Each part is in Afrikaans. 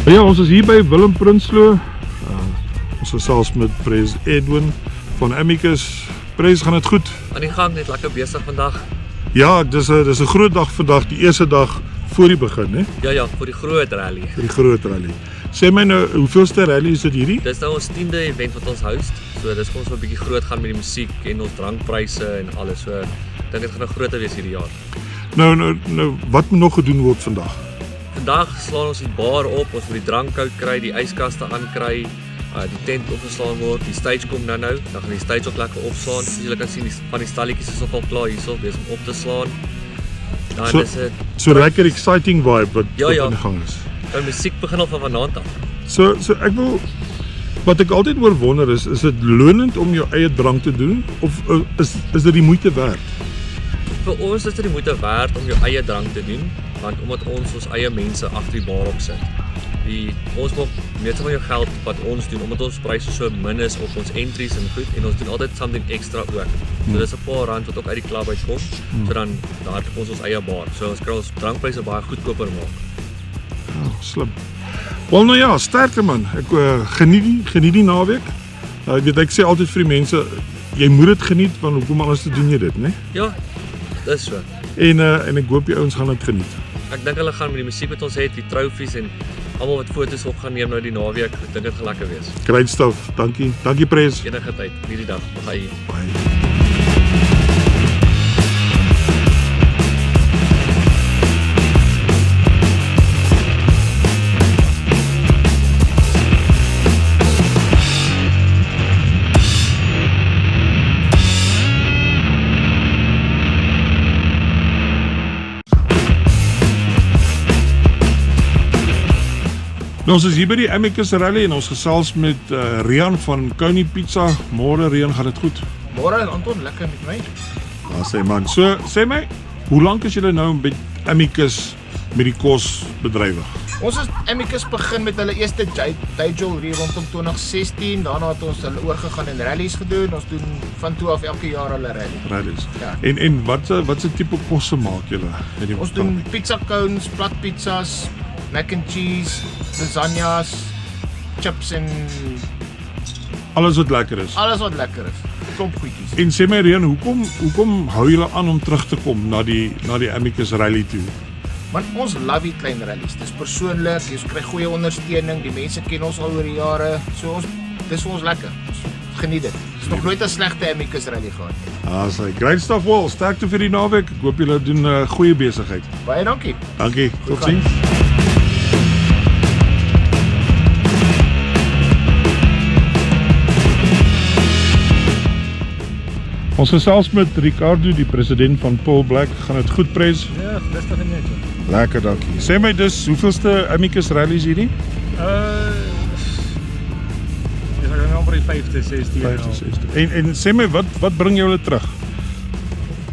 Ja, ons is hier by Willem Prinsloo. Ons gesels met Pres Edwin van Amicus. Pres, gaan dit goed? Aan die gang, net lekker besig vandag. Ja, dis 'n groot dag vandag, die eerste dag voor die begin, hè? Ja, vir die groot rally. Vir die groot rally. Sê my nou, hoeveelste rally is dit hierdie? Dis nou ons 10de event wat ons host. So dis kom ons 'n bietjie groot gaan met die musiek en ons drankpryse en alles. So ek dink dit gaan 'n groter wees hierdie jaar. Nou, wat moet nog gedoen word vandag? Vandag slaan ons die bar op, ons moet die drank koud kry, die yskaste aankry, die tent opgeslaan word, die stage kom nou, dan gaan die stage ook lekker opslaan. Soos julle kan sien, van die stalletjies is nogal klaar hierso, besig om op te slaan. Dan is dit so lekker exciting vibe wat Ja. aan die gang is. Die musiek begin al van vanaand af. So ek wil, wat ek altyd oor wonder is dit lonend om jou eie drank te doen of is dit die moeite werd? Vir ons is dit die moeite werd om jou eie drank te doen, want omdat ons eie mense agter die bar op sit. Ons maak meeste van jou geld wat ons doen, omdat ons pryse so min is op ons entries en goed, en ons doen altyd something extra ook. So dis 'n paar rand wat ook uit die klub uitkom, so dan het ons eie bar. So ons kan ons drankpryse baie goedkoper maak. Oh, slim. Wel nou ja, sterkte man. Ek geniet die naweek. Ek sê altyd vir die mense, jy moet dit geniet, want hoekom anders te doen jy dit, né? Ja, dis so. En ek hoop die ouens gaan dit geniet. Ek dink hulle gaan met die musiek wat ons het, die trophies en almal wat foto's op gaan neem nou die naweek, ek dink dit gaan lekker wees. Great stuff. Dankie Pres. Enige tyd, hierdie dag, bye. Bye. Nou, ons is hier by die Amicus Rally en ons gesels met Rian van Coney Pizza. Môre Rian, gaan dit goed? Môre Anton, lekker met my. Ja, sê man. So, sê my, hoe lank is julle nou met Amicus met die kos bedrywig? Ons is Amicus begin met hulle eerste day jewelry rondom 2016. Daarna het ons hulle oorgegaan en rallies gedoen. Ons doen van toe af elke jaar hulle Rallies. Ja. En wat se tipe kosse maak julle? Ons doen pizza cones, plat pizzas, mac and cheese, lasagnas, chips en alles wat lekker is. alles wat lekker is. Klomp goedjies. En sê my Rian, hoekom hou julle aan om terug te kom na die Amicus Rally toe? Want ons love die klein rallies. Dis persoonlik, jy kry goeie ondersteuning, die mense ken ons al oor die jare. So dis vir ons lekker. Ons geniet dit. Dis nog nooit 'n slegte Amicus rally gehad nie. Sy great stuff wel. Sterkte vir die naweek. Ek hoop julle doen 'n goeie besigheid. Baie dankie. Dankie. Goed Totsiens. Ons gesels met Ricardo, die president van Paul Black. Gaan dit goed, Pres? Ja, rustig en netjie. Lekker, dankie. Sê my dus, hoeveelste Amicus rallies hierdie? Dis ek nou amper die 5de, 6de. 65. En sê my, wat bring julle terug?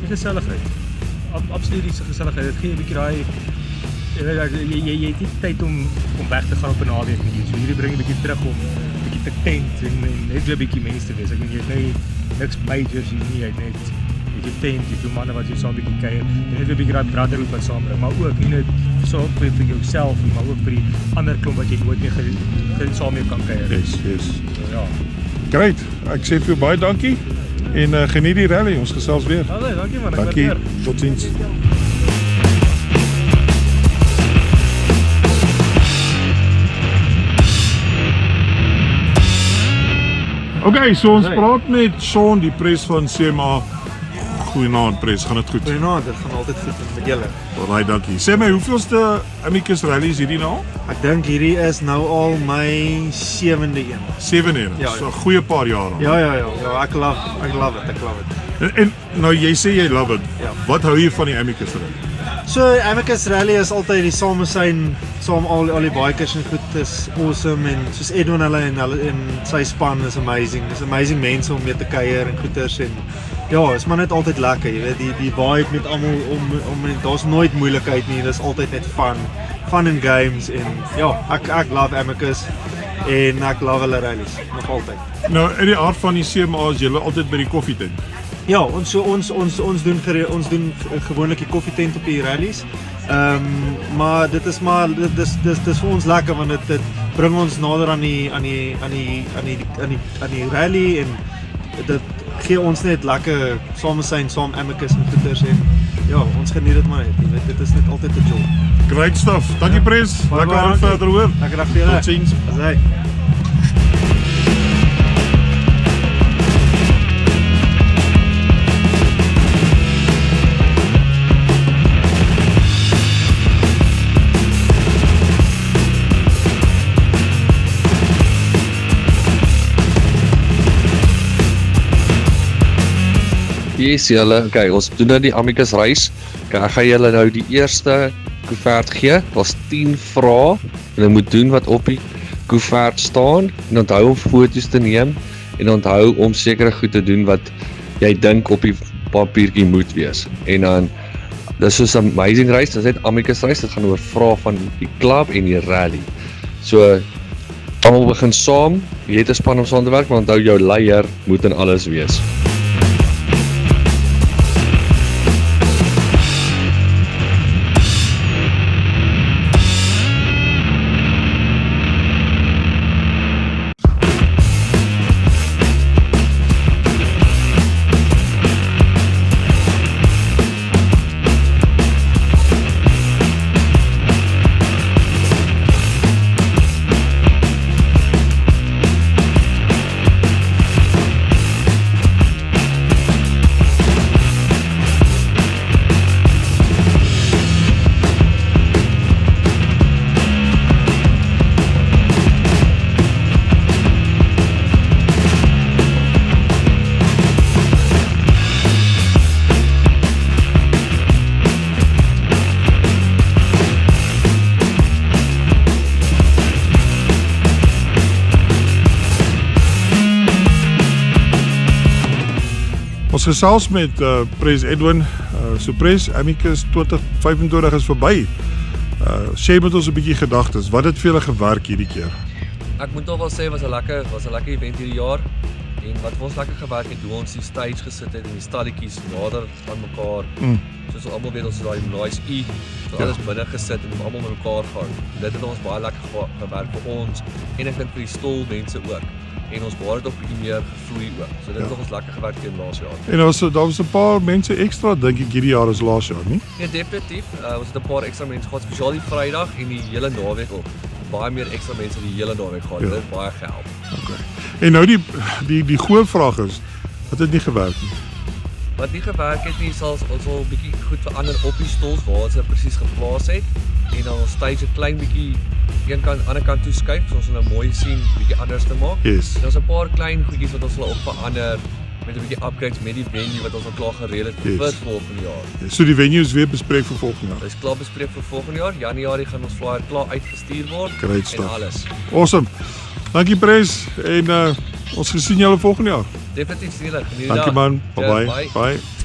Die geselligheid. Absoluut die geselligheid. Dit gee 'n bietjie daai jy het nie tyd om weg te gaan op 'n naweek nie. So hierdie bring 'n bietjie terug om 'n bietjie te tent en net weer 'n bietjie mense te wees. Ek meen jy het niks majors hier nie, jy het net jy tent, jy doen manne wat jy saam 'n bietjie kuier. Jy net 'n bietjie daai brotherhood wat saambring, maar ook nie net so vir jouself nie, maar ook vir die ander klomp wat jy nooit meer saam mee kan kuier. Yes. So ja. Great. Ek sê vir jou baie dankie en geniet die rally. Ons gesels weer. Dankie man, ek Dankie. waardeer. Totsiens. Okay, so ons praat met Sean, die pres van CMA. Goeienaand pres, gaan dit goed? Goeienaand, dit gaan altyd goed met julle. Baie dankie. Sê my, hoeveelste Amicus rallies hierdie nou? Ek dink hierdie is nou al my 7de een. 7 ere. Ja, So 'n goeie paar jaar al. Ja, ek love it. En nou jy sê jy love it. Ja. Wat hou jy van die Amicus rally? So Amicus Rally is altyd die samesyn, saam al die bikers en goed is awesome en soos Edwin hulle en sy span is amazing. Dis amazing mense om mee te kuier en goeters en ja, is maar net altyd lekker, jy weet, die vibe met almal om daar's nooit moeilikheid nie, dis altyd net fun and games en ja, ek love Amicus en ek love hulle rallies, nog altyd. Nou, in die aard van die CMA is julle altyd by die koffietent. Ja, ons doen gewoonlik die koffietent op die rallies Maar dit is vir ons lekker want dit bring ons nader aan die rally en dit gee ons net lekker saam saam Amicus en goeters en ja, ons geniet dit maar net. Jy weet, dit is net altyd 'n joy. Great stuff. Dankie Pres. Lekker aan verder hoor. Lekker dag vir julle. Totsiens. Asai. Yes, julle, okay, ons doen nou die Amicus reis. Okay, ek gaan julle nou die eerste koevert gee. Daar's 10 vrae en jy moet doen wat op die koevert staan en onthou om foto's te neem en onthou om sekere goed te doen wat jy dink op die papiertjie moet wees. En dan dis soos 'n amazing reis, dis net Amicus reis, dit gaan oor vrae van die klub en die rally. So almal begin saam, jy het 'n span om saam te werk, maar onthou jou leier moet in alles wees. Ons gesels met Pres Edwin. So Pres, Amicus 2025 is verby. Share met ons 'n bietjie gedagtes. Wat het vir julle gewerk hierdie keer? Ek moet nog wel sê was 'n lekker event hierdie jaar. En wat vir ons lekker gewerk het, hoe ons die stage gesit het en die stalletjies nader aan mekaar. Soos ons almal weet, ons het daai nice alles binne gesit en almal met mekaar gehou. Dit het ons baie lekker gewerk vir ons en ek dink vir die stol mense ook. En ons baie het ook bietjie meer gevloei ook. So dit het ons lekker gewerk teen laas jaar. En daar was 'n paar mense ekstra dink ek hierdie jaar as laas jaar, nie? Ja, definitief. Ons het 'n paar ekstra mense gehad, spesiaal die Vrydag en die hele naweek ook. Baie meer ekstra mense die hele naweek gehad. Dit het baie gehelp. Okay. En nou die goeie vraag is, wat het nie gewerk nie? Wat nie gewerk het nie, ons sal 'n bietjie goed verander op die stoels waar ons dit presies geplaas het en dan ons stage 'n klein bietjie een kant ander kant toe skuif, so ons nou mooi sien bietjie anders te maak. Yes. En ons 'n paar klein goedjies wat ons wil op verander met 'n bietjie upgrades met die venue wat ons al klaar gereël het vir volgende jaar. So die venue is weer bespreek vir volgende jaar. Dit is klaar bespreek vir volgende jaar. Januarie gaan ons flyer klaar uitgestuur word Great en stuff. alles. Awesome. Dankie Pres en ons gesien julle volgende jaar. Definitief sien julle. Geniet die Dankie dag. man. Ja, Bye. Bye.